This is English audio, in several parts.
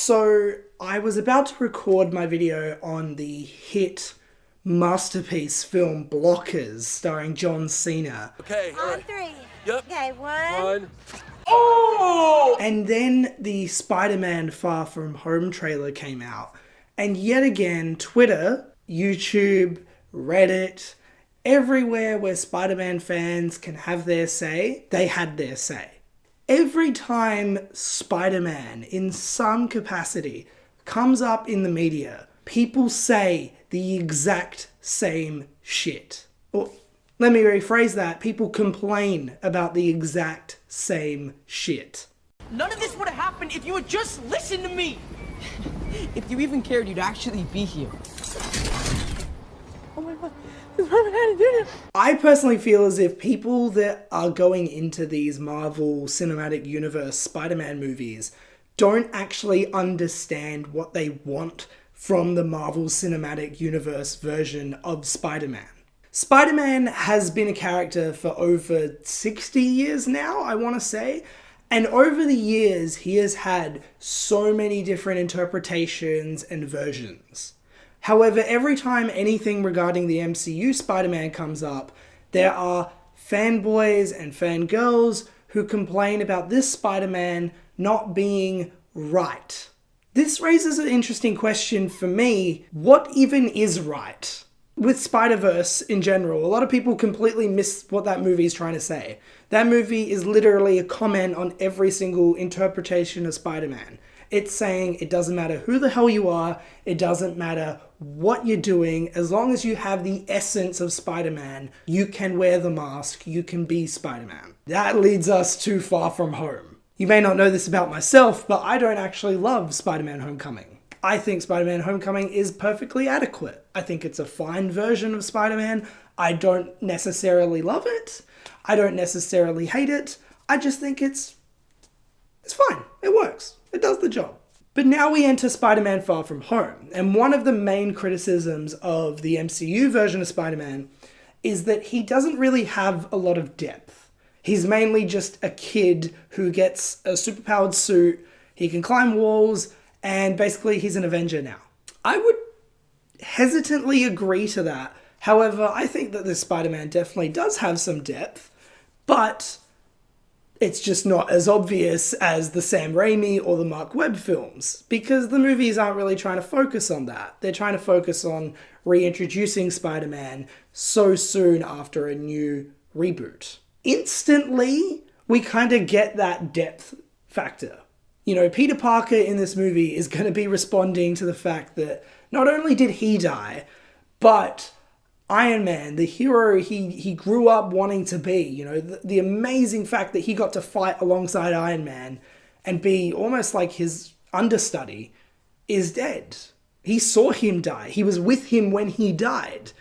So I was about to record my video on the hit masterpiece film Blockers starring John Cena. Okay, all On right. three. Yep. Okay, one. Oh! And then the Spider-Man Far From Home trailer came out. And yet again, Twitter, YouTube, Reddit, everywhere where Spider-Man fans can have their say, they had their say. Every time Spider-Man, in some capacity, comes up in the media, people say the exact same shit. Or, let me rephrase that, people complain about the exact same shit. None of this would have happened if you had just listened to me. If you even cared, you'd actually be here. Oh my god, this Spider-Man had to do this. I personally feel as if people that are going into these Marvel Cinematic Universe Spider-Man movies don't actually understand what they want from the Marvel Cinematic Universe version of Spider-Man. Spider-Man has been a character for over 60 years now, I want to say. And over the years, he has had so many different interpretations and versions. However, every time anything regarding the MCU Spider-Man comes up, there are fanboys and fangirls who complain about this Spider-Man not being right. This raises an interesting question for me. What even is right? With Spider-Verse in general, a lot of people completely miss what that movie is trying to say. That movie is literally a comment on every single interpretation of Spider-Man. It's saying it doesn't matter who the hell you are, it doesn't matter what you're doing, as long as you have the essence of Spider-Man, you can wear the mask, you can be Spider-Man. That leads us to Far From Home. You may not know this about myself, but I don't actually love Spider-Man Homecoming. I think Spider-Man Homecoming is perfectly adequate. I think it's a fine version of Spider-Man. I don't necessarily love it. I don't necessarily hate it. I just think it's fine. It works. It does the job. But now we enter Spider-Man Far From Home. And one of the main criticisms of the MCU version of Spider-Man is that he doesn't really have a lot of depth. He's mainly just a kid who gets a superpowered suit. He can climb walls. And basically, he's an Avenger now. I would hesitantly agree to that. However, I think that this Spider-Man definitely does have some depth, but it's just not as obvious as the Sam Raimi or the Mark Webb films, because the movies aren't really trying to focus on that. They're trying to focus on reintroducing Spider-Man so soon after a new reboot. Instantly, we kind of get that depth factor. You know, Peter Parker in this movie is going to be responding to the fact that not only did he die, but Iron Man, the hero he grew up wanting to be, you know, the amazing fact that he got to fight alongside Iron Man and be almost like his understudy, is dead. He saw him die. He was with him when he died.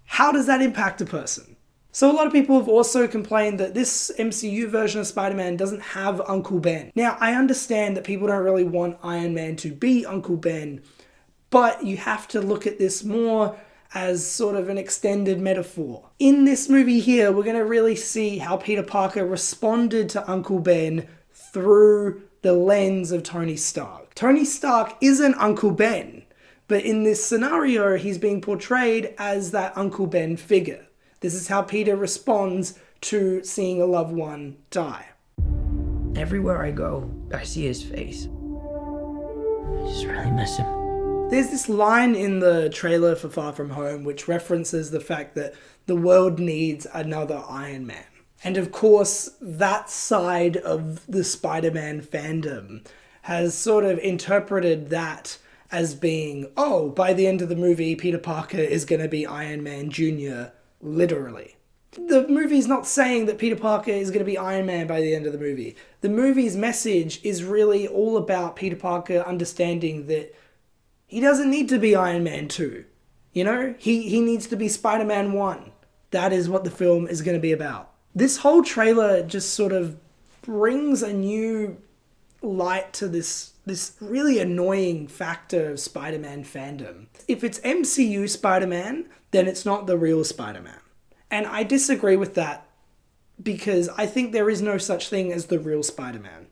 How does that impact a person? So a lot of people have also complained that this MCU version of Spider-Man doesn't have Uncle Ben. Now, I understand that people don't really want Iron Man to be Uncle Ben, but you have to look at this more as sort of an extended metaphor. In this movie here, we're going to really see how Peter Parker responded to Uncle Ben through the lens of Tony Stark. Tony Stark isn't Uncle Ben, but in this scenario, he's being portrayed as that Uncle Ben figure. This is how Peter responds to seeing a loved one die. Everywhere I go, I see his face. I just really miss him. There's this line in the trailer for Far From Home which references the fact that the world needs another Iron Man. And of course, that side of the Spider-Man fandom has sort of interpreted that as being, oh, by the end of the movie, Peter Parker is going to be Iron Man Jr., literally. The movie's not saying that Peter Parker is going to be Iron Man by the end of the movie. The movie's message is really all about Peter Parker understanding that he doesn't need to be Iron Man 2. You know, he needs to be Spider-Man 1. That is what the film is going to be about. This whole trailer just sort of brings a new light to this really annoying factor of Spider-Man fandom. If it's MCU Spider-Man, then it's not the real Spider-Man. And I disagree with that because I think there is no such thing as the real Spider-Man.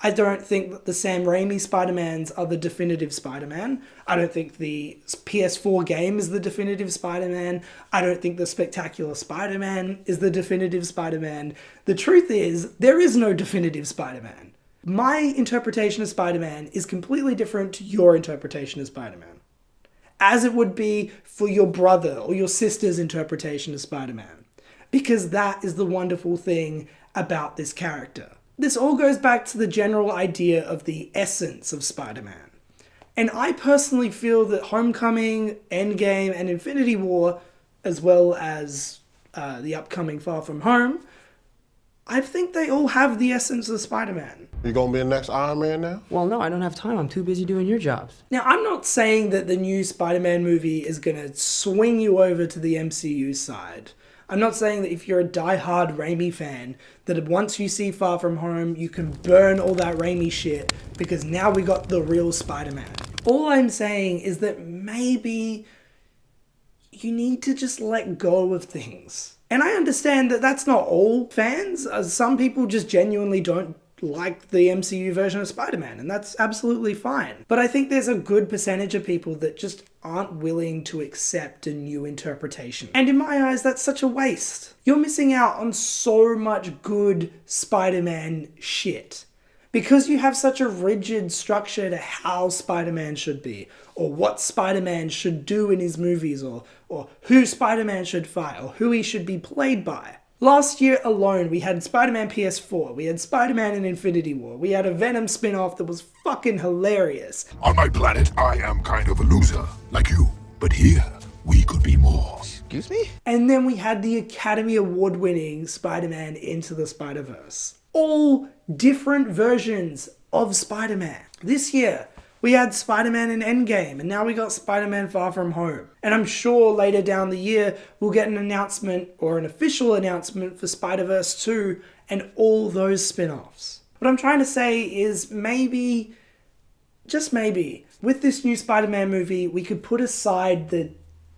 I don't think that the Sam Raimi Spider-Mans are the definitive Spider-Man. I don't think the PS4 game is the definitive Spider-Man. I don't think the Spectacular Spider-Man is the definitive Spider-Man. The truth is, there is no definitive Spider-Man. My interpretation of Spider-Man is completely different to your interpretation of Spider-Man, as it would be for your brother or your sister's interpretation of Spider-Man, because that is the wonderful thing about this character. This all goes back to the general idea of the essence of Spider-Man. And I personally feel that Homecoming, Endgame, and Infinity War, as well as the upcoming Far From Home, I think they all have the essence of Spider-Man. You gonna be the next Iron Man now? Well, no, I don't have time. I'm too busy doing your jobs. Now, I'm not saying that the new Spider-Man movie is going to swing you over to the MCU side. I'm not saying that if you're a die-hard Raimi fan, that once you see Far From Home, you can burn all that Raimi shit because now we got the real Spider-Man. All I'm saying is that maybe you need to just let go of things. And I understand that that's not all fans. Some people just genuinely don't like the MCU version of Spider-Man, and that's absolutely fine. But I think there's a good percentage of people that just aren't willing to accept a new interpretation. And in my eyes, that's such a waste. You're missing out on so much good Spider-Man shit. Because you have such a rigid structure to how Spider-Man should be, or what Spider-Man should do in his movies, or who Spider-Man should fight, or who he should be played by. Last year alone, we had Spider-Man PS4, we had Spider-Man in Infinity War, we had a Venom spin-off that was fucking hilarious. On my planet, I am kind of a loser, like you. But here, we could be more. Excuse me? And then we had the Academy Award-winning Spider-Man Into the Spider-Verse. All different versions of Spider-Man. This year, we had Spider-Man in Endgame, and now we got Spider-Man Far From Home. And I'm sure later down the year, we'll get an announcement or an official announcement for Spider-Verse 2 and all those spin-offs. What I'm trying to say is maybe, just maybe, with this new Spider-Man movie, we could put aside the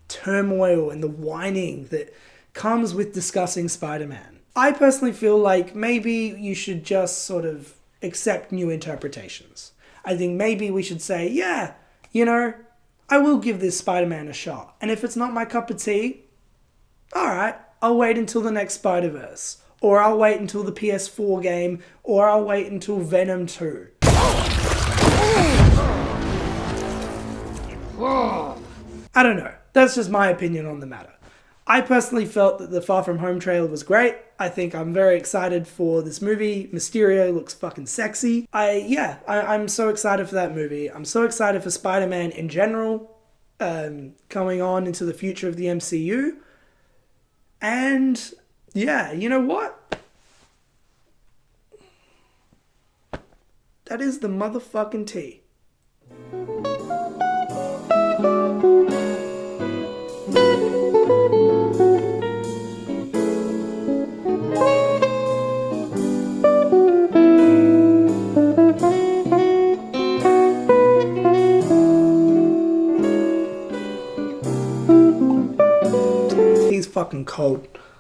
turmoil and the whining that comes with discussing Spider-Man. I personally feel like maybe you should just sort of accept new interpretations. I think maybe we should say, yeah, you know, I will give this Spider-Man a shot. And if it's not my cup of tea, alright, I'll wait until the next Spider-Verse. Or I'll wait until the PS4 game, or I'll wait until Venom 2. I don't know. That's just my opinion on the matter. I personally felt that the Far From Home trailer was great. I think I'm very excited for this movie. Mysterio looks fucking sexy. I'm so excited for that movie. I'm so excited for Spider-Man in general, coming on into the future of the MCU. And yeah, you know what? That is the motherfucking tea. He's fucking cold.